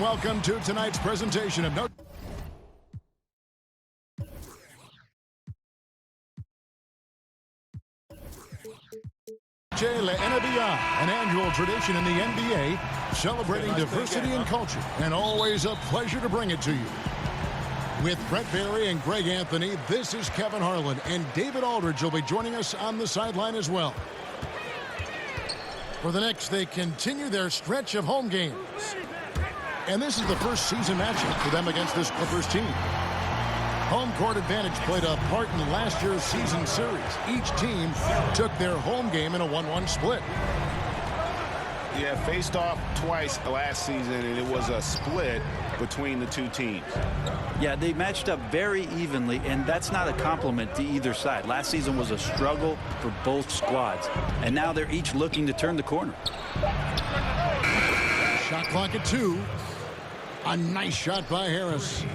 welcome to tonight's presentation of No. La NBA, an annual tradition in the NBA, celebrating diversity and culture, and always a pleasure to bring it to you. With Brett Barry and Greg Anthony, this is Kevin Harlan, and David Aldridge will be joining us on the sideline as well. For the Knicks, they continue their stretch of home games. And this is the first season matchup for them against this Clippers team. Home court advantage played a part in last year's season series. Each team took their home game in a 1-1 split. Yeah, faced off twice last season, and it was a split between the two teams. Yeah, they matched up very evenly, and that's not a compliment to either side. Last season was a struggle for both squads, and now they're each looking to turn the corner. Shot clock at 2. A nice shot by Harris.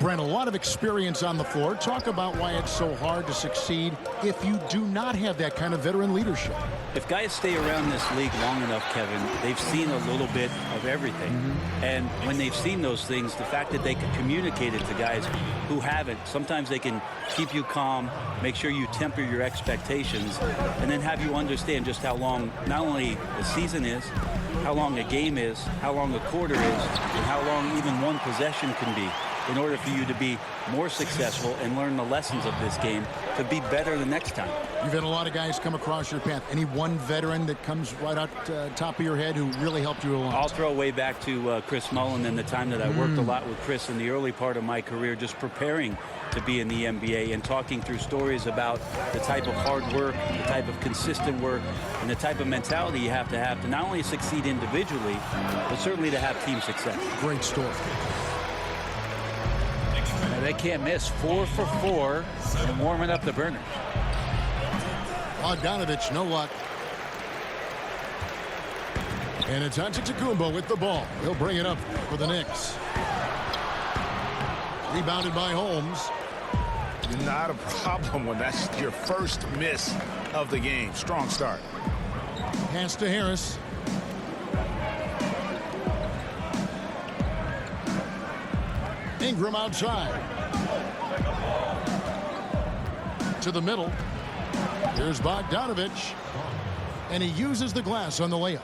Brent, a lot of experience on the floor. Talk about why it's so hard to succeed if you do not have that kind of veteran leadership. If guys stay around this league long enough, Kevin, they've seen a little bit of everything. And when they've seen those things, the fact that they can communicate it to guys who haven't, sometimes they can keep you calm, make sure you temper your expectations, and then have you understand just how long not only the season is, how long a game is, how long a quarter is, and how long even one possession can be, in order for you to be more successful and learn the lessons of this game to be better the next time. You've had a lot of guys come across your path. Any one veteran that comes right out top of your head who really helped you along? I'll throw way back to Chris Mullin and the time that I worked a lot with Chris in the early part of my career, just preparing to be in the NBA and talking through stories about the type of hard work, the type of consistent work, and the type of mentality you have to not only succeed individually, but certainly to have team success. Great story. They can't miss. 4 for 4 and warming up the burners. Bogdanovich, no luck. And it's Antetokounmpo with the ball. He'll bring it up for the Knicks. Rebounded by Holmes. Not a problem when that's your first miss of the game. Strong start. Pass to Harris. Ingram outside. To the middle. Here's Bogdanovich. And he uses the glass on the layup.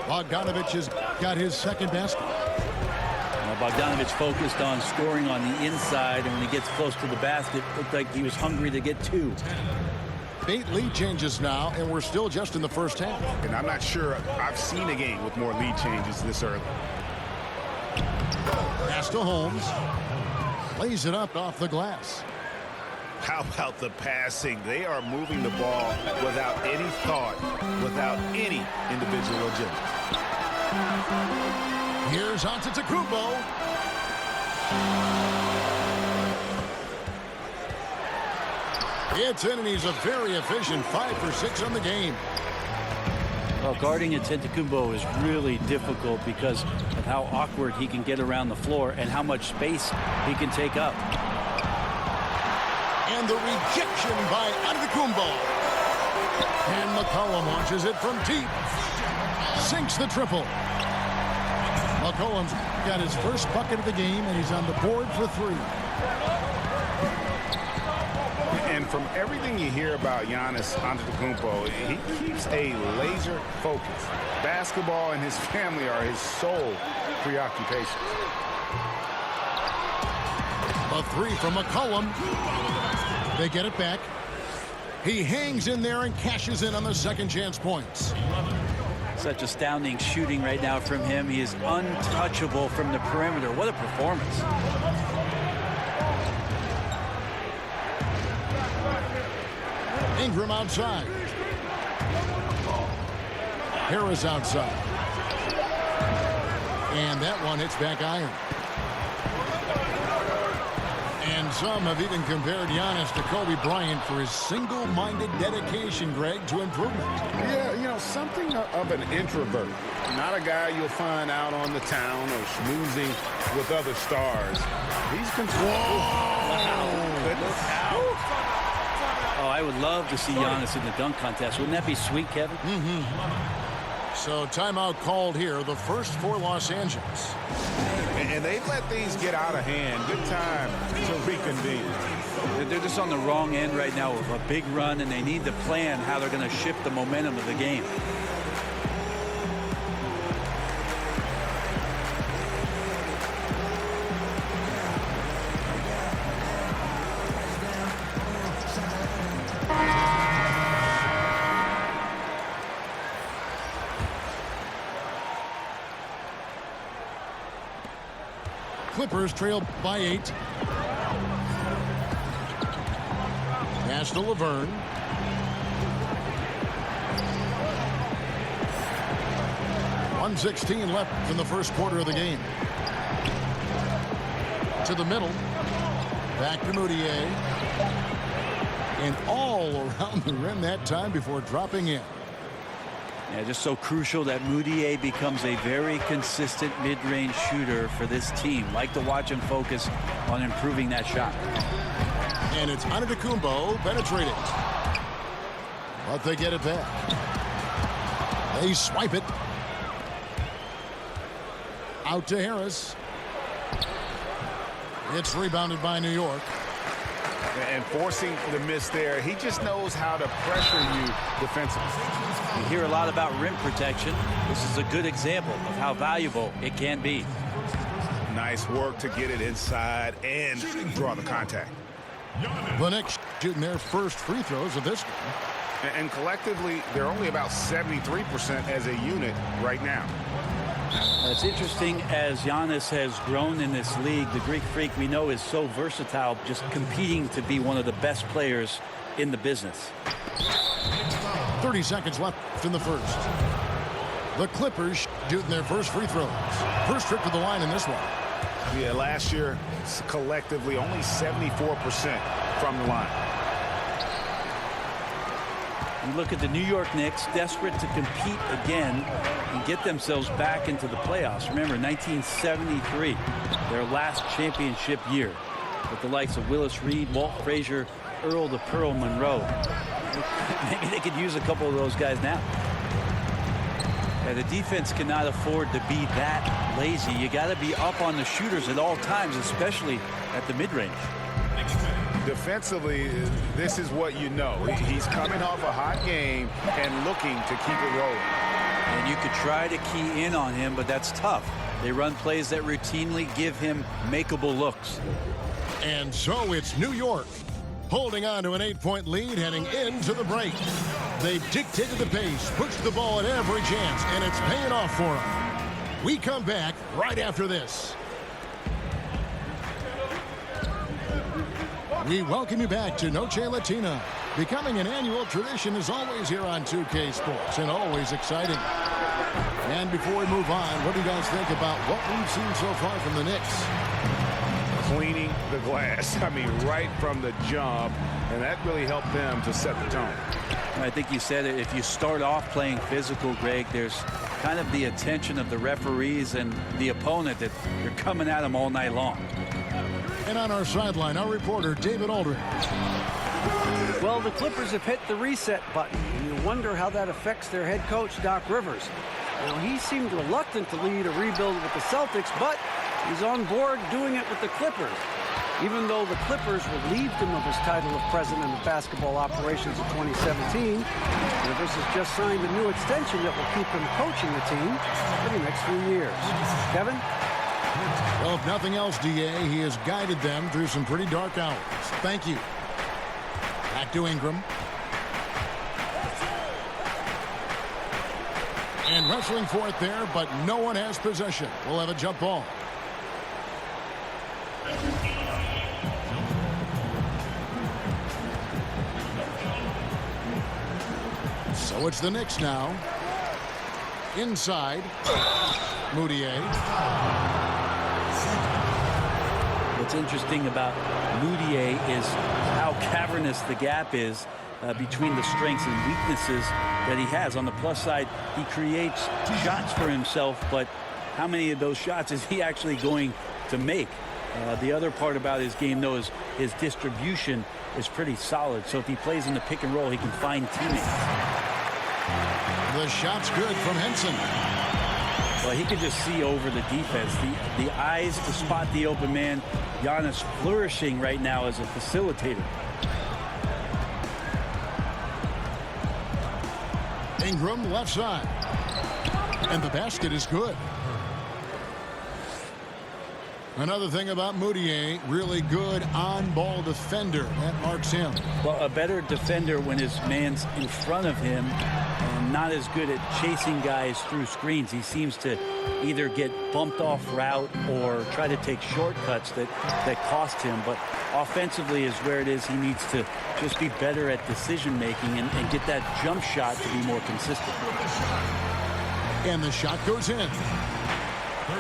Bogdanovich has got his second basket. Bogdanovich focused on scoring on the inside, and when he gets close to the basket, looked like he was hungry to get 2. 8 lead changes now, and we're still just in the first half. And I'm not sure I've seen a game with more lead changes this early. Pass to Holmes. Lays it up off the glass. How about the passing? They are moving the ball without any thought, without any individual agility. Here's Antetokounmpo. It's in, and he's a very efficient 5 for 6 on the game. Well, guarding Antetokounmpo is really difficult because of how awkward he can get around the floor and how much space he can take up. And the rejection by Antetokounmpo. And McCollum launches it from deep. Sinks the triple. McCollum's got his first bucket of the game, and he's on the board for 3. And from everything you hear about Giannis Antetokounmpo, he keeps a laser focus. Basketball and his family are his sole preoccupations. A 3 from McCollum. They get it back. He hangs in there and cashes in on the second chance points. Such astounding shooting right now from him. He is untouchable from the perimeter. What a performance. Ingram outside. Harris outside. And that one hits back iron. And some have even compared Giannis to Kobe Bryant for his single-minded dedication, Greg, to improvement. Yeah, you know, something of an introvert. Not a guy you'll find out on the town or schmoozing with other stars. He's controlled. Wow. Goodness. Oh, I would love to see Giannis in the dunk contest. Wouldn't that be sweet, Kevin? So timeout called here, the first for Los Angeles. And they let these get out of hand. Good time to reconvene. They're just on the wrong end right now of a big run, and they need to plan how they're going to shift the momentum of the game. Clippers trail by 8. Pass to Laverne. .116 left in the first quarter of the game. To the middle. Back to Moutier. And all around the rim that time before dropping in. Yeah, just so crucial that Moutier becomes a very consistent mid-range shooter for this team. Like to watch him focus on improving that shot. And it's Antetokounmpo penetrating. But they get it back. They swipe it. Out to Harris. It's rebounded by New York. And forcing the miss there, he just knows how to pressure you defensively. You hear a lot about rim protection. This is a good example of how valuable it can be. Nice work to get it inside and draw the contact. The Knicks shooting their first free throws of this game. And collectively, they're only about 73% as a unit right now. It's interesting, as Giannis has grown in this league, the Greek Freak we know is so versatile, just competing to be one of the best players in the business. 30 seconds left in the first. The Clippers shooting their first free throws. First trip to the line in this one. Yeah, last year, collectively, only 74% from the line. You look at the New York Knicks, desperate to compete again and get themselves back into the playoffs. Remember, 1973, their last championship year, with the likes of Willis Reed, Walt Frazier, Earl the Pearl Monroe. Maybe they could use a couple of those guys now. Yeah, the defense cannot afford to be that lazy. You got to be up on the shooters at all times, especially at the mid-range. Defensively, this is what you know. He's coming off a hot game and looking to keep it rolling. And you could try to key in on him, but that's tough. They run plays that routinely give him makeable looks. And so it's New York holding on to an 8-point lead heading into the break. They've dictated the pace, pushed the ball at every chance, and it's paying off for them. We come back right after this. We welcome you back to Noche Latina. Becoming an annual tradition is always here on 2K Sports and always exciting. And before we move on, what do you guys think about what we've seen so far from the Knicks? Cleaning the glass. I mean, right from the jump. And that really helped them to set the tone. I think you said it. If you start off playing physical, Greg, there's kind of the attention of the referees and the opponent that you're coming at them all night long. And on our sideline, our reporter, David Aldridge. Well, the Clippers have hit the reset button. You wonder how that affects their head coach, Doc Rivers. Now, he seemed reluctant to lead a rebuild with the Celtics, but he's on board doing it with the Clippers. Even though the Clippers relieved him of his title of president of basketball operations in 2017, Rivers has just signed a new extension that will keep him coaching the team for the next few years. Kevin? Well, if nothing else, DA, he has guided them through some pretty dark hours. Thank you. Back to Ingram. And wrestling for it there, but no one has possession. We'll have a jump ball. So it's the Knicks now. Inside. Moutier. What's interesting about Moutier is how cavernous the gap is between the strengths and weaknesses that he has. On the plus side, he creates shots for himself, but how many of those shots is he actually going to make? The other part about his game, though, is his distribution is pretty solid. So if he plays in the pick and roll, he can find teammates. The shot's good from Henson. Well, he could just see over the defense. The eyes to spot the open man. Giannis flourishing right now as a facilitator. Ingram left side. And the basket is good. Another thing about Moutier, really good on-ball defender. That marks him. Well, a better defender when his man's in front of him, and not as good at chasing guys through screens. He seems to either get bumped off route or try to take shortcuts that cost him. But offensively is where it is. He needs to just be better at decision-making and get that jump shot to be more consistent. And the shot goes in.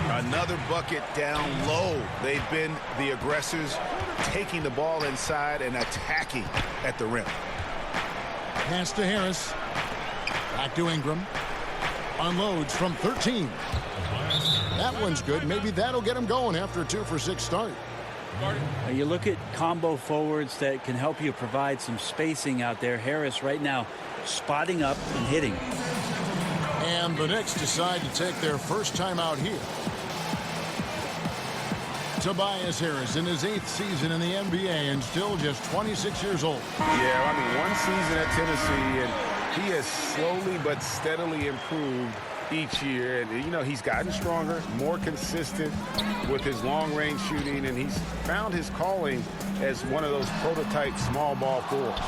Another bucket down low. They've been the aggressors, taking the ball inside and attacking at the rim. Pass to Harris. Back to Ingram. Unloads from 13. That one's good. Maybe that'll get him going after a 2-for-6 start. You look at combo forwards that can help you provide some spacing out there. Harris right now spotting up and hitting. And the Knicks decide to take their first time out here. Tobias Harris in his 8th season in the NBA and still just 26 years old. Yeah, I mean, one season at Tennessee, and he has slowly but steadily improved each year. And, you know, he's gotten stronger, more consistent with his long-range shooting, and he's found his calling as one of those prototype small ball fours.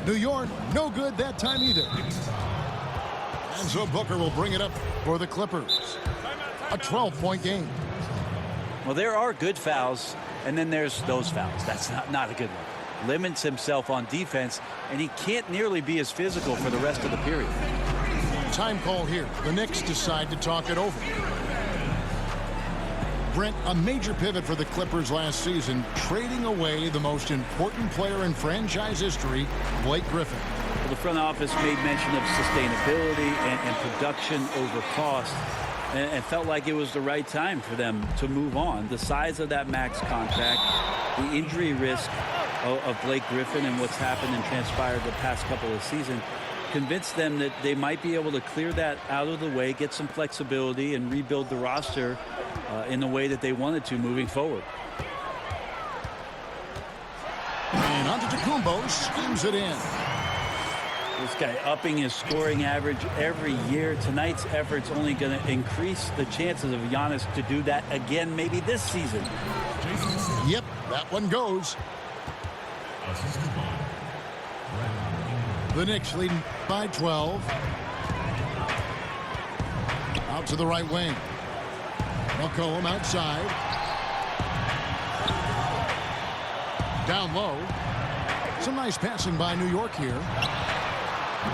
New York, no good that time either. And so Booker will bring it up for the Clippers. A 12-point game. Well, there are good fouls, and then there's those fouls. That's not a good one. Limits himself on defense, and he can't nearly be as physical for the rest of the period. Time call here. The Knicks decide to talk it over. Brent, a major pivot for the Clippers last season, trading away the most important player in franchise history, Blake Griffin. The front office made mention of sustainability and production over cost, and felt like it was the right time for them to move on. The size of that max contract, the injury risk of Blake Griffin and what's happened and transpired the past couple of seasons convinced them that they might be able to clear that out of the way, get some flexibility, and rebuild the roster in the way that they wanted to moving forward. And Antetokounmpo schemes it in. This guy upping his scoring average every year. Tonight's effort's only going to increase the chances of Giannis to do that again, maybe this season. Yep, that one goes. The Knicks leading by 12. Out to the right wing. McCollum outside. Down low. Some nice passing by New York here.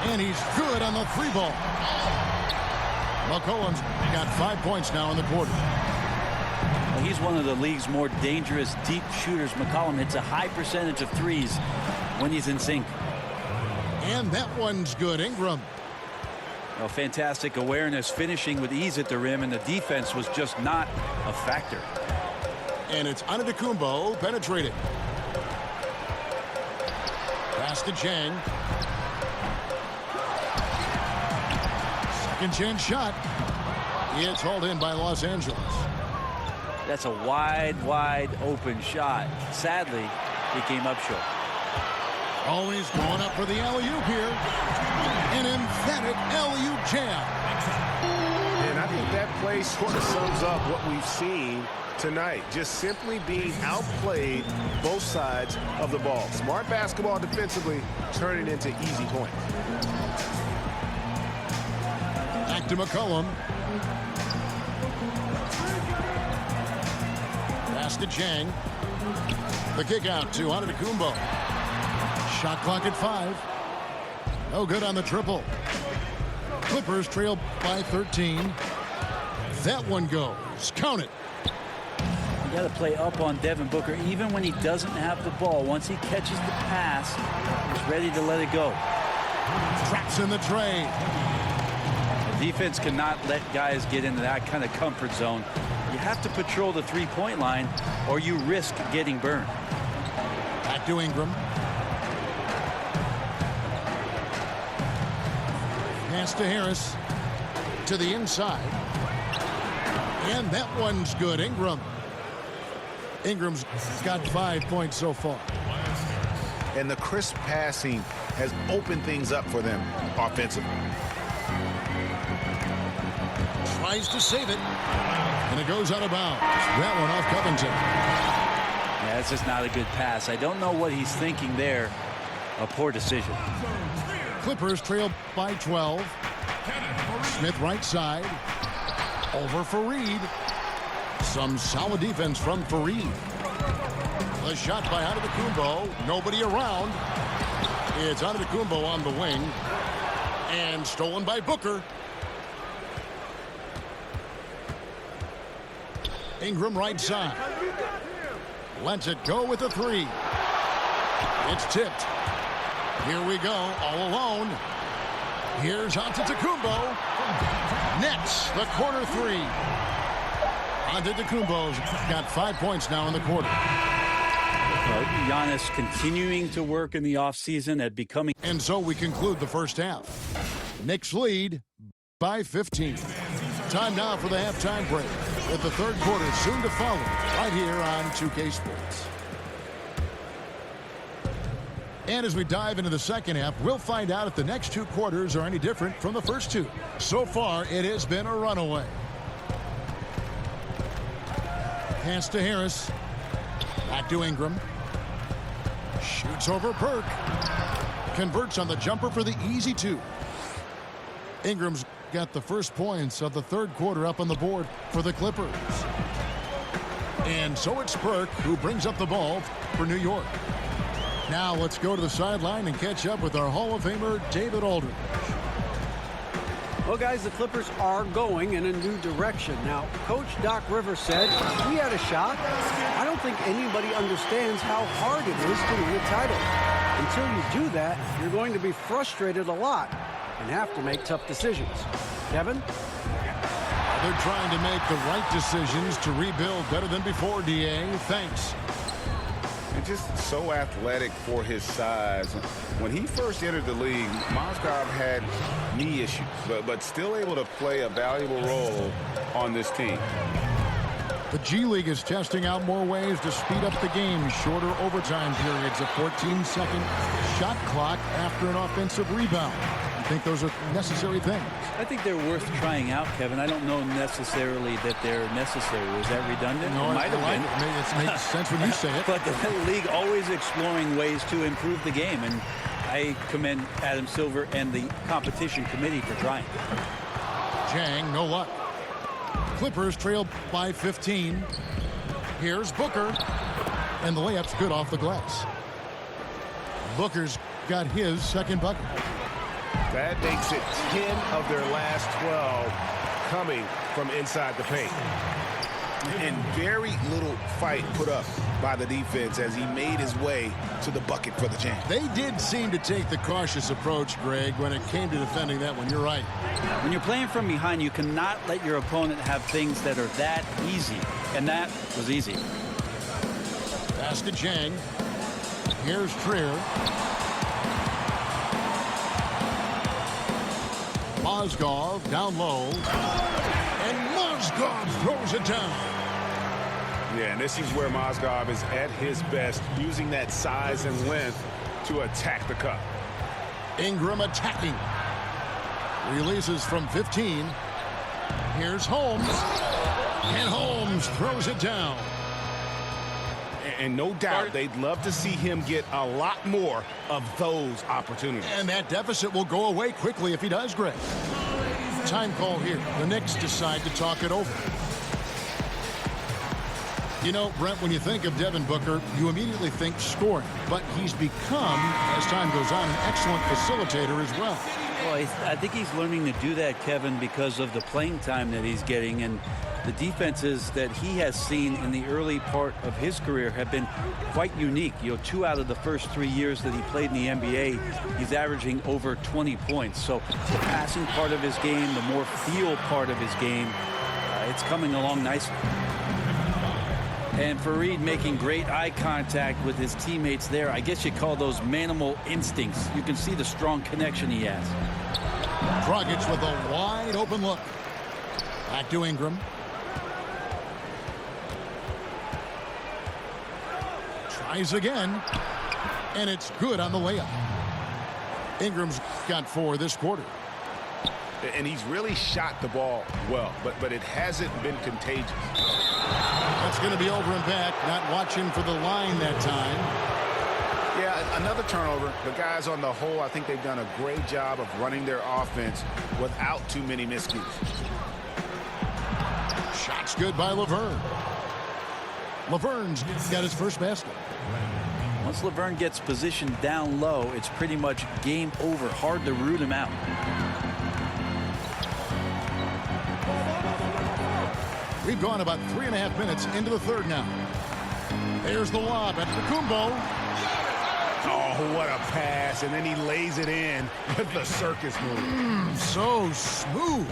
And he's good on the 3 ball. McCollum's got 5 points now in the quarter. Well, he's one of the league's more dangerous deep shooters. McCollum hits a high percentage of threes when he's in sync. And that one's good. Ingram. Well, fantastic awareness, finishing with ease at the rim, and the defense was just not a factor. And it's Antetokounmpo penetrated. Pass to Chang. Second chance shot. It's hauled in by Los Angeles. That's a wide open shot. Sadly, he came up short. Always going up for the alley-oop here. An emphatic alley-oop jam. And I think that play sort of sums up what we've seen tonight. Just simply being outplayed both sides of the ball. Smart basketball defensively, turning into easy points. Back to McCollum. Pass to Chang. The kick out to Antetokounmpo. Shot clock at 5. No good on the triple. Clippers trail by 13. That one goes. Count it. You got to play up on Devin Booker even when he doesn't have the ball. Once he catches the pass, he's ready to let it go. Traps in the tray. The defense cannot let guys get into that kind of comfort zone. You have to patrol the three-point line or you risk getting burned. Back to Ingram. Pass to Harris. To the inside. And that one's good. Ingram's got 5 points so far. And the crisp passing has opened things up for them offensively. Tries to save it. And it goes out of bounds. That one off Covington. Yeah, it's just not a good pass. I don't know what he's thinking there. A poor decision. Clippers trail by 12. Smith right side. Over Fareed. Some solid defense from Fareed. The shot by Antetokounmpo. Nobody around. It's Antetokounmpo on the wing. And stolen by Booker. Ingram right side. Lets it go with a three. It's tipped. Here we go, all alone. Here's Antetokounmpo. Nets the corner three. Antetokounmpo's got 5 points now in the quarter. Giannis continuing to work in the offseason at becoming. And so we conclude the first half. Knicks lead by 15. Time now for the halftime break, with the third quarter soon to follow right here on 2K Sports. And as we dive into the second half, we'll find out if the next two quarters are any different from the first two. So far, it has been a runaway. Pass to Harris. Back to Ingram. Shoots over Perk. Converts on the jumper for the easy two. Ingram's got the first points of the third quarter up on the board for the Clippers. And so it's Perk who brings up the ball for New York. Now let's go to the sideline and catch up with our Hall of Famer, David Aldridge. Well, guys, the Clippers are going in a new direction. Now, Coach Doc Rivers said we had a shot. I don't think anybody understands how hard it is to win a title. Until you do that, you're going to be frustrated a lot and have to make tough decisions. Kevin? They're trying to make the right decisions to rebuild better than before, DA. Thanks. And just so athletic for his size. When he first entered the league, Mozgov had knee issues, but still able to play a valuable role on this team. The G League is testing out more ways to speed up the game. Shorter overtime periods, a 14-second shot clock after an offensive rebound. I think those are necessary things. I think they're worth trying out, Kevin. I don't know necessarily that they're necessary. Is that redundant? No, it might have been. It makes sense when you say it. But the league always exploring ways to improve the game, and I commend Adam Silver and the competition committee for trying. Chang, no luck. Clippers trail by 15. Here's Booker. And the layup's good off the glass. Booker's got his second bucket. That makes it 10 of their last 12 coming from inside the paint. And very little fight put up by the defense as he made his way to the bucket for the jam. They did seem to take the cautious approach, Greg, when it came to defending that one. You're right. When you're playing from behind, you cannot let your opponent have things that are that easy. And that was easy. Pass to Chang. Here's Trier. Mozgov down low. And Mozgov throws it down. Yeah, and this is where Mozgov is at his best, using that size and length to attack the cup. Ingram attacking. Releases from 15. Here's Holmes. And Holmes throws it down. And no doubt they'd love to see him get a lot more of those opportunities. And that deficit will go away quickly if he does, Greg. Time call here. The Knicks decide to talk it over. You know, Brent, when you think of Devin Booker, you immediately think scoring. But he's become, as time goes on, an excellent facilitator as well. Well, I think he's learning to do that, Kevin, because of the playing time that he's getting. And the defenses that he has seen in the early part of his career have been quite unique. You know, 2 out of the first 3 years that he played in the NBA, he's averaging over 20 points. So the passing part of his game, the more feel part of his game, it's coming along nicely. And Fareed making great eye contact with his teammates there. I guess you call those manimal instincts. You can see the strong connection he has. Dragic with a wide open look. Back to Ingram. Tries again. And it's good on the layup. Ingram's got 4 this quarter. And he's really shot the ball well, but it hasn't been contagious. That's going to be over and back. Not watching for the line that time. Yeah, another turnover. The guys on the whole, I think they've done a great job of running their offense without too many miscues. Shot's good by Laverne. Laverne's got his first basket. Once Laverne gets positioned down low, it's pretty much game over. Hard to root him out. We've gone about 3.5 minutes into the third now. There's the lob at Kumbo. Oh, what a pass. And then he lays it in with the circus move. So smooth.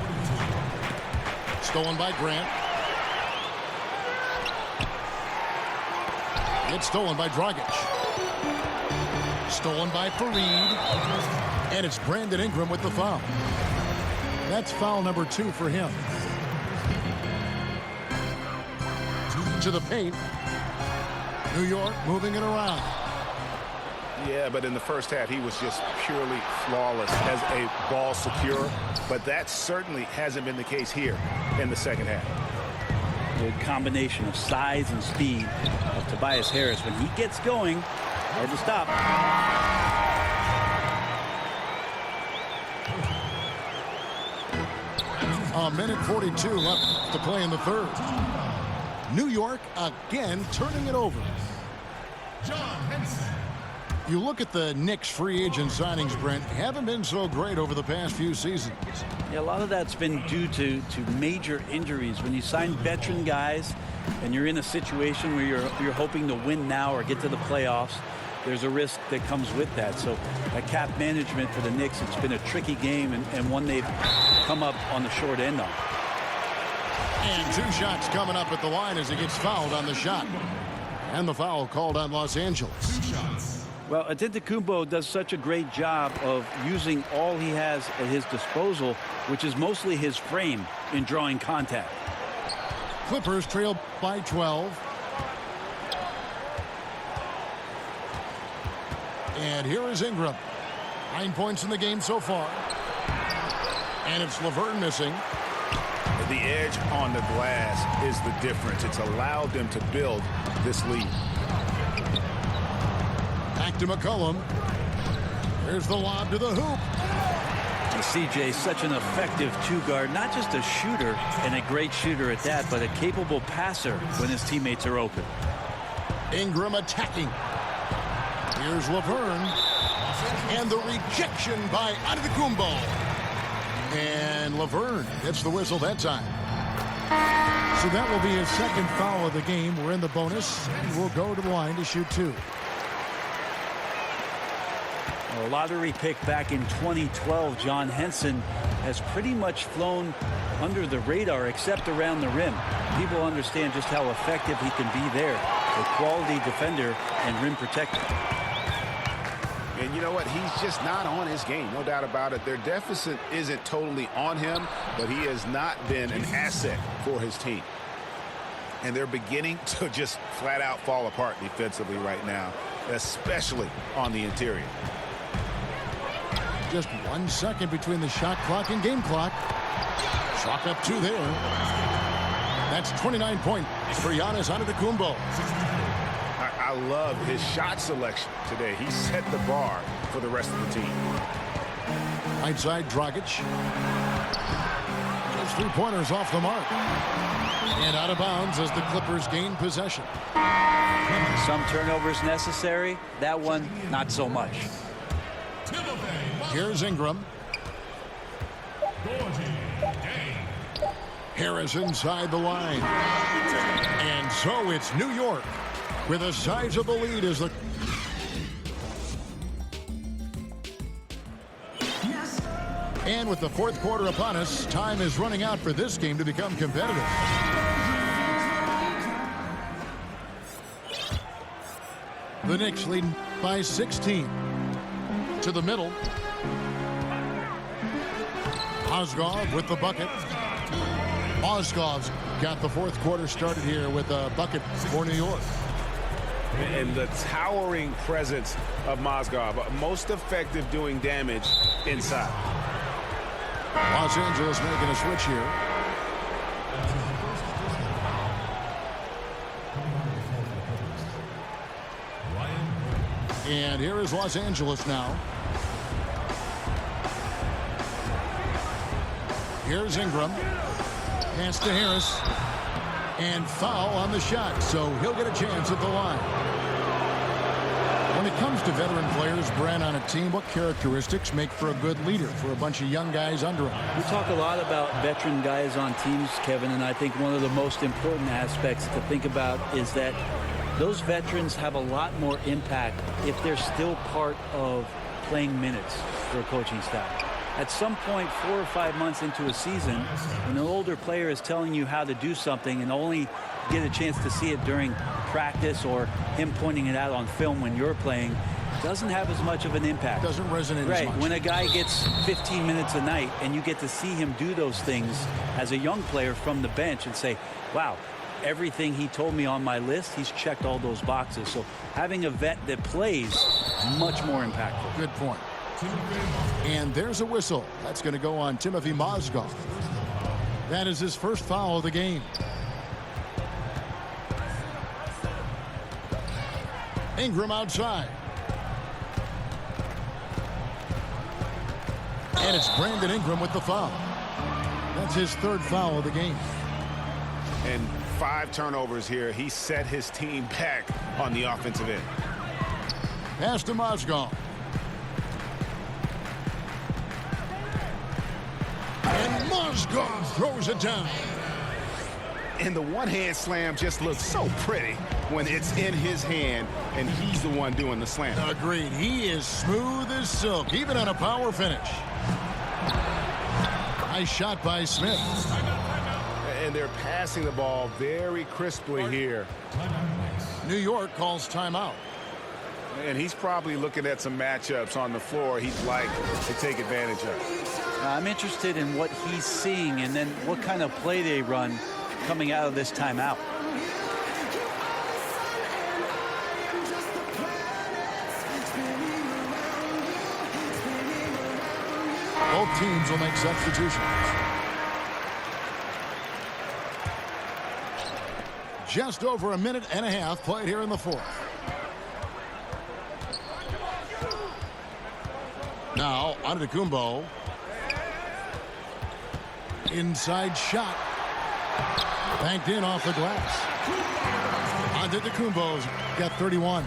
Stolen by Grant. It's stolen by Dragic. Stolen by Fareed. And it's Brandon Ingram with the foul. That's foul number 2 for him. To the paint. New York moving it around. Yeah, but in the first half, he was just purely flawless as a ball secure. But that certainly hasn't been the case here in the second half. Good combination of size and speed of Tobias Harris. When he gets going, hard to stop. A minute 42 left to play in the third. New York again turning it over. You look at the Knicks free agent signings, Brent, haven't been so great over the past few seasons. Yeah, a lot of that's been due to major injuries. When you sign veteran guys and you're in a situation where you're hoping to win now or get to the playoffs, there's a risk that comes with that. So that cap management for the Knicks, it's been a tricky game and one they've come up on the short end on. And 2 shots coming up at the line as he gets fouled on the shot. And the foul called on Los Angeles. 2 shots. Well, Antetokounmpo does such a great job of using all he has at his disposal, which is mostly his frame in drawing contact. Clippers trail by 12. And here is Ingram. 9 points in the game so far. And it's Laverne missing. The edge on the glass is the difference. It's allowed them to build this lead. Back to McCollum. There's the lob to the hoop. CJ, such an effective 2-guard, not just a shooter and a great shooter at that, but a capable passer when his teammates are open. Ingram attacking. Here's Laverne. And the rejection by Antetokounmpo. And Laverne gets the whistle that time. So that will be his second foul of the game. We're in the bonus. And we'll go to the line to shoot 2. A lottery pick back in 2012, John Henson has pretty much flown under the radar except around the rim. People understand just how effective he can be there. A quality defender and rim protector. And you know what? He's just not on his game. No doubt about it. Their deficit isn't totally on him, but he has not been an asset for his team. And they're beginning to just flat out fall apart defensively right now, especially on the interior. Just 1 second between the shot clock and game clock. Chalk up 2 there. That's 29 points for Giannis Antetokounmpo. I love his shot selection today. He set the bar for the rest of the team. Right side, Dragic. Those 3-pointers off the mark. And out of bounds as the Clippers gain possession. Some turnovers necessary. That one, not so much. Here's Ingram. Harris inside the line. And so it's New York with a sizable lead as the... And with the fourth quarter upon us, time is running out for this game to become competitive. The Knicks lead by 16. To the middle. Mozgov with the bucket. Mozgov's got the fourth quarter started here with a bucket for New York. And the towering presence of Mozgov, most effective doing damage inside. Los Angeles making a switch here. And here is Los Angeles now. Here's Ingram. Pass to Harris. And foul on the shot, so he'll get a chance at the line. When it comes to veteran players, Brent, on a team, what characteristics make for a good leader for a bunch of young guys under him? We talk a lot about veteran guys on teams, Kevin, and I think one of the most important aspects to think about is that those veterans have a lot more impact if they're still part of playing minutes for a coaching staff. At some point, 4 or 5 months into a season, when an older player is telling you how to do something and only get a chance to see it during practice or him pointing it out on film when you're playing, doesn't have as much of an impact. Doesn't resonate right. as much. When a guy gets 15 minutes a night and you get to see him do those things as a young player from the bench and say, wow, everything he told me on my list, he's checked all those boxes. So having a vet that plays, much more impactful. Good point. And there's a whistle. That's going to go on Timothy Mozgov. That is his first foul of the game. Ingram outside. And it's Brandon Ingram with the foul. That's his third foul of the game. And 5 turnovers here. He set his team back on the offensive end. Pass to Mozgov. And Mozgov throws it down. And the one-hand slam just looks so pretty when it's in his hand and he's the one doing the slam. Agreed. He is smooth as silk, even on a power finish. Nice shot by Smith. And they're passing the ball very crisply here. New York calls timeout. And he's probably looking at some matchups on the floor he'd like to take advantage of. I'm interested in what he's seeing and then what kind of play they run coming out of this timeout. Both teams will make substitutions. Just over a minute and a half played here in the fourth. Now, Antetokounmpo. Inside shot. Banked in off the glass. Antetokounmpo's got 31.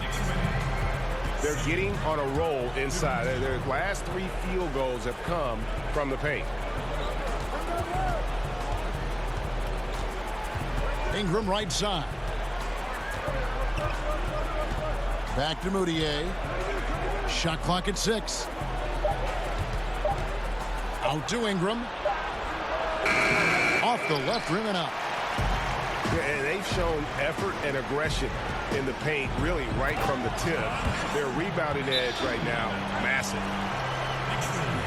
They're getting on a roll inside. Their last 3 field goals have come from the paint. Ingram right side. Back to Moutier. Shot clock at 6. Out to Ingram. Off the left rim and out. And they've shown effort and aggression in the paint, really right from the tip. Their rebounding edge right now, massive.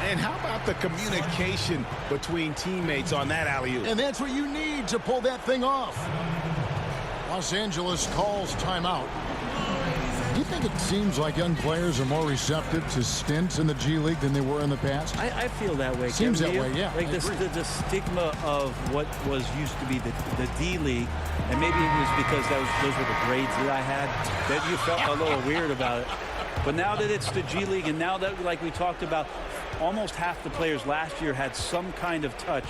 And how about the communication between teammates on that alley-oop? And that's what you need to pull that thing off. Los Angeles calls timeout. Do you think it seems like young players are more receptive to stints in the G League than they were in the past? I feel that way. Seems Kevin, that way, yeah. Like the stigma of what was used to be the D League, and maybe it was because those were the grades that I had, that you felt a little weird about it. But now that it's the G League, and now that, like we talked about, almost half the players last year had some kind of touch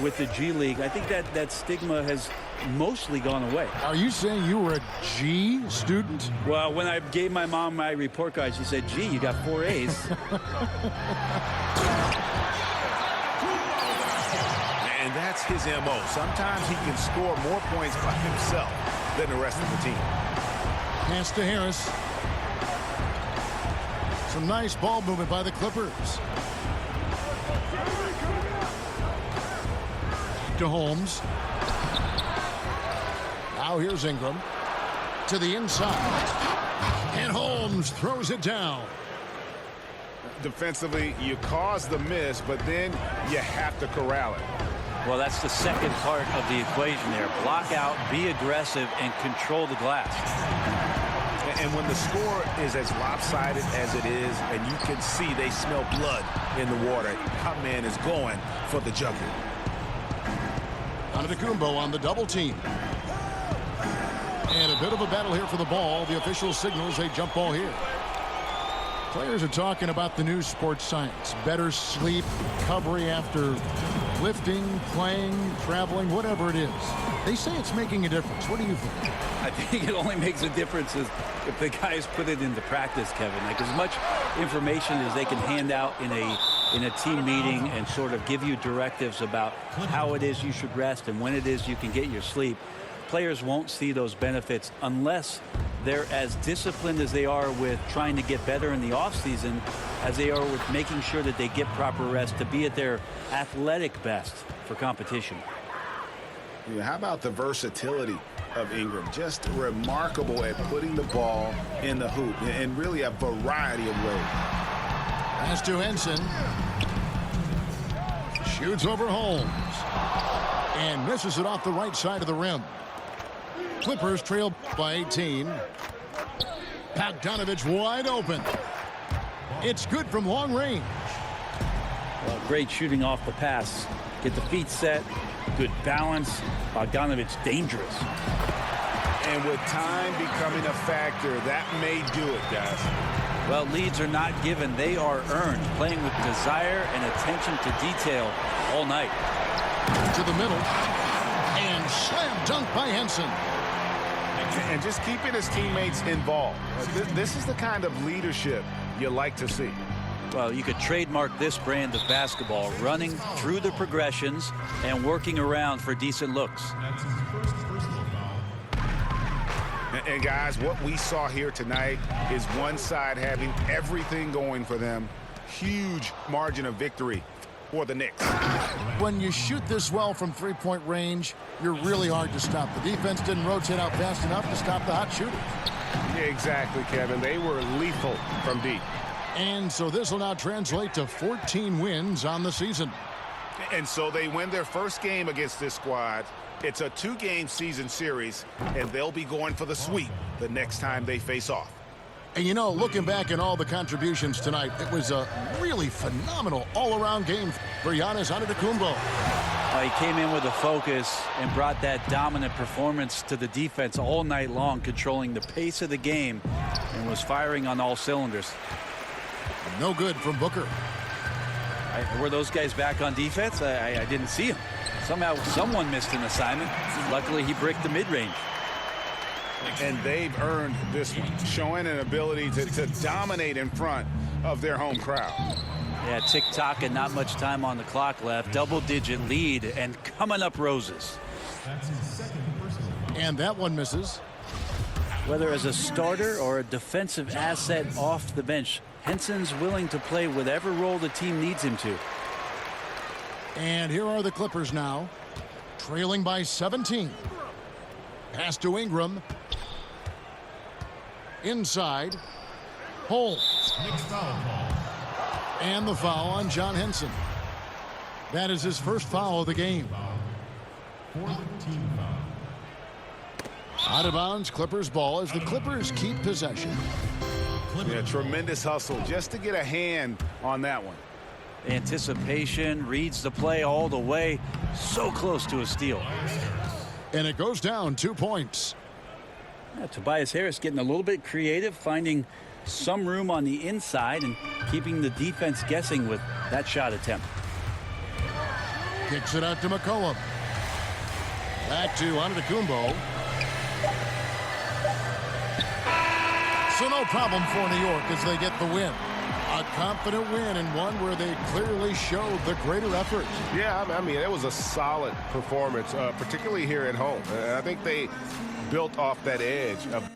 with the G League, I think that stigma has mostly gone away. Are you saying you were a G student? Well, when I gave my mom my report card, she said, gee, you got 4 A's. And that's his MO. Sometimes he can score more points by himself than the rest of the team. Pass to Harris. Some nice ball movement by the Clippers. To Holmes. Now here's Ingram. To the inside. And Holmes throws it down. defensively. You cause the miss, but then you have to corral it. Well, that's the second part of the equation there. Block out, be aggressive, and control the glass. And when the score is as lopsided as it is, and you can see they smell blood in the water, our man is going for the jumper. Antetokounmpo on the double team. And a bit of a battle here for the ball. The official signals a jump ball here. Players are talking about the new sports science. Better sleep, recovery after lifting, playing, traveling, whatever it is. They say it's making a difference. What do you think? I think it only makes a difference if the guys put it into practice, Kevin. Like, as much information as they can hand out in a team meeting and sort of give you directives about how it is you should rest and when it is you can get your sleep, players won't see those benefits unless they're as disciplined as they are with trying to get better in the offseason as they are with making sure that they get proper rest to be at their athletic best for competition. Yeah, how about the versatility of Ingram? Just remarkable at putting the ball in the hoop in really a variety of ways. Pass to Henson. Shoots over Holmes. And misses it off the right side of the rim. Clippers trail by 18. Bogdanovich wide open. It's good from long range. Well, great shooting off the pass. Get the feet set. Good balance. Bogdanovich dangerous. And with time becoming a factor, that may do it, guys. Well, leads are not given. They are earned. Playing with desire and attention to detail all night. To the middle. And slam dunk by Henson. And just keeping his teammates involved. This is the kind of leadership you like to see. Well, you could trademark this brand of basketball, running through the progressions and working around for decent looks. And guys, what we saw here tonight is one side having everything going for them. Huge margin of victory for the Knicks. When you shoot this well from three-point range, you're really hard to stop. The defense didn't rotate out fast enough to stop the hot shooters. Yeah, exactly, Kevin. They were lethal from deep. And so this will now translate to 14 wins on the season. And so they win their first game against this squad. It's a 2-game season series, and they'll be going for the sweep the next time they face off. And, you know, looking back at all the contributions tonight, it was a really phenomenal all-around game for Giannis Antetokounmpo. He came in with a focus and brought that dominant performance to the defense all night long, controlling the pace of the game and was firing on all cylinders. No good from Booker. Were those guys back on defense? I didn't see them. Somehow someone missed an assignment. Luckily, he bricked the mid-range. And they've earned this one, showing an ability to dominate in front of their home crowd. Yeah, tick-tock and not much time on the clock left. Double-digit lead and coming up roses. And that one misses. Whether as a starter or a defensive asset off the bench, Henson's willing to play whatever role the team needs him to. And here are the Clippers now, trailing by 17. Pass to Ingram. Inside. Holmes. And the foul on John Henson. That is his first foul of the game. Out of bounds, Clippers ball as the Clippers keep possession. Yeah, tremendous hustle just to get a hand on that one. Anticipation, reads the play all the way. So close to a steal. And it goes down 2 points. Yeah, Tobias Harris getting a little bit creative, finding some room on the inside and keeping the defense guessing with that shot attempt. Kicks it out to McCollum. Back to Antetokounmpo. So no problem for New York as they get the win. A confident win and one where they clearly showed the greater effort. Yeah, I mean, it was a solid performance, particularly here at home. I think they built off that edge of